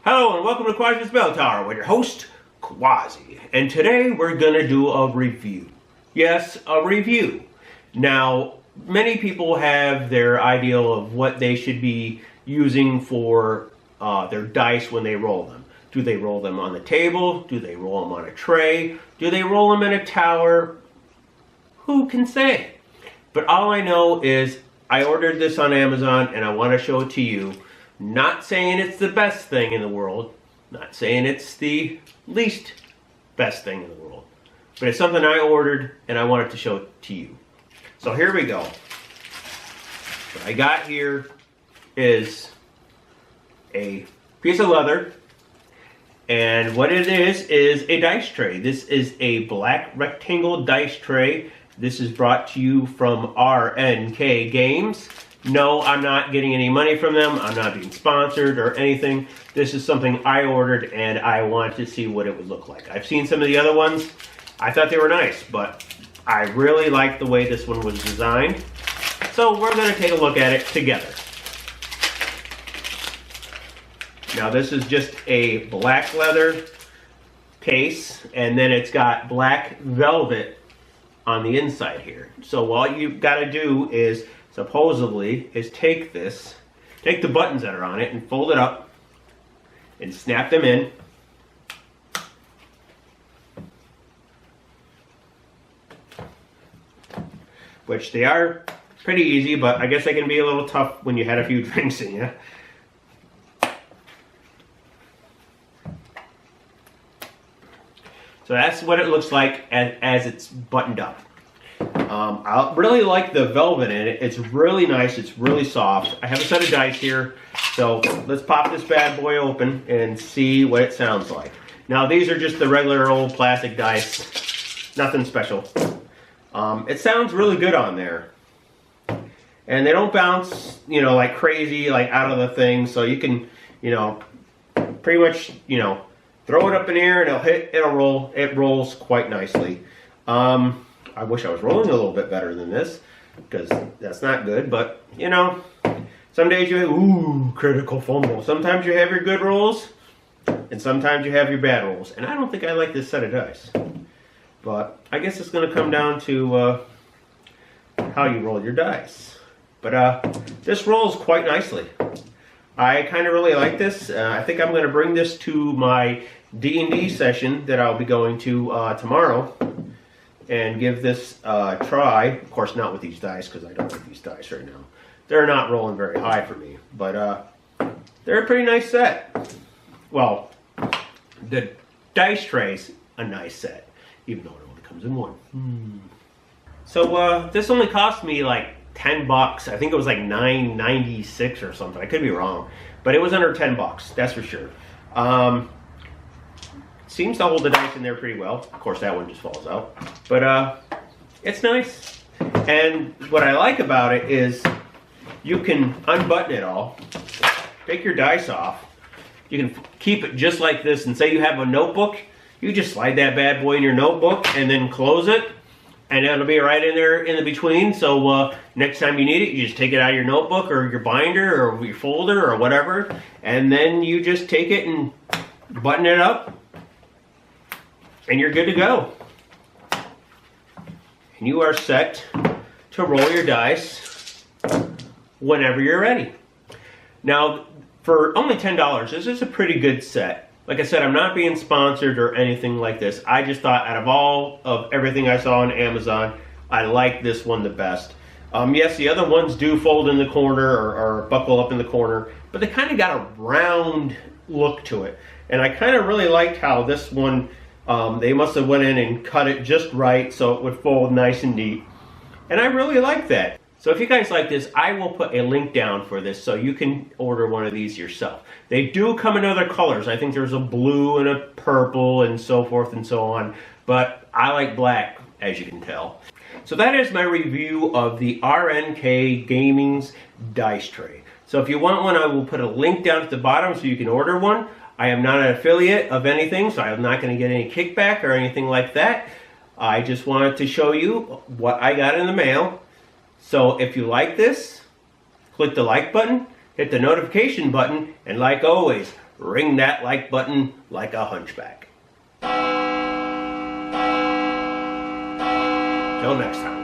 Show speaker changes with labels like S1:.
S1: Hello and welcome to Quassi's Bell Tower with your host, Quassi. And today we're going to do a review. Yes, a review. Now, many people have their ideal of what they should be using for their dice when they roll them. Do they roll them on the table? Do they roll them on a tray? Do they roll them in a tower? Who can say? But all I know is I ordered this on Amazon and I want to show it to you. Not saying it's the best thing in the world. Not saying it's the least best thing in the world. But it's something I ordered and I wanted to show it to you. So here we go. What I got here is a piece of leather. And what it is a dice tray. This is a black rectangle dice tray. This is brought to you from RNK Games. No, I'm not getting any money from them. I'm not being sponsored or anything. This is something I ordered and I wanted to see what it would look like. I've seen some of the other ones. I thought they were nice, but I really like the way this one was designed. So we're going to take a look at it together. Now this is just a black leather case, and then it's got black velvet on the inside here. So all you've got to do is supposedly is take the buttons that are on it and fold it up and snap them in. Which they are pretty easy, but I guess they can be a little tough when you had a few drinks in you. So that's what it looks like as it's buttoned up. I really like the velvet in it. It's really nice. It's really soft. I have a set of dice here. So let's pop this bad boy open and see what it sounds like. Now these are just the regular old plastic dice. Nothing special. It sounds really good on there. And they don't bounce, like crazy, like out of the thing. So you can, pretty much, throw it up in the air and it'll roll. It rolls quite nicely. I wish I was rolling a little bit better than this, because that's not good, but some days you have, critical fumble. Sometimes you have your good rolls, and sometimes you have your bad rolls. And I don't think I like this set of dice. But I guess it's going to come down to how you roll your dice. But this rolls quite nicely. I kind of really like this. I think I'm going to bring this to my D&D session that I'll be going to tomorrow and give this a try. Of course, not with these dice, because I don't like these dice right now. They're not rolling very high for me, but they're a pretty nice set. Well, the dice tray's a nice set, even though it only comes in one. So this only cost me like 10 bucks. I think it was like $9.96 or something. I could be wrong, but it was under 10 bucks, that's for sure. Seems to hold the dice in there pretty well. Of course, that one just falls out, but it's nice. And what I like about it is you can unbutton it all, take your dice off. You can keep it just like this, and say you have a notebook, you just slide that bad boy in your notebook and then close it. And it'll be right in there in the between. So next time you need it, you just take it out of your notebook or your binder or your folder or whatever. And then you just take it and button it up. And you're good to go. And you are set to roll your dice whenever you're ready. Now, for only $10, this is a pretty good set. Like I said, I'm not being sponsored or anything like this. I just thought out of all of everything I saw on Amazon, I like this one the best. Yes, the other ones do fold in the corner or buckle up in the corner, but they kind of got a round look to it. And I kind of really liked how this one, they must have went in and cut it just right so it would fold nice and neat. And I really like that. So if you guys like this, I will put a link down for this so you can order one of these yourself. They do come in other colors. I think there's a blue and a purple and so forth and so on. But I like black, as you can tell. So that is my review of the RNK Gaming's dice tray. So if you want one, I will put a link down at the bottom so you can order one. I am not an affiliate of anything, so I'm not going to get any kickback or anything like that. I just wanted to show you what I got in the mail. So if you like this, click the like button, hit the notification button, and like always, ring that like button like a hunchback. Till next time.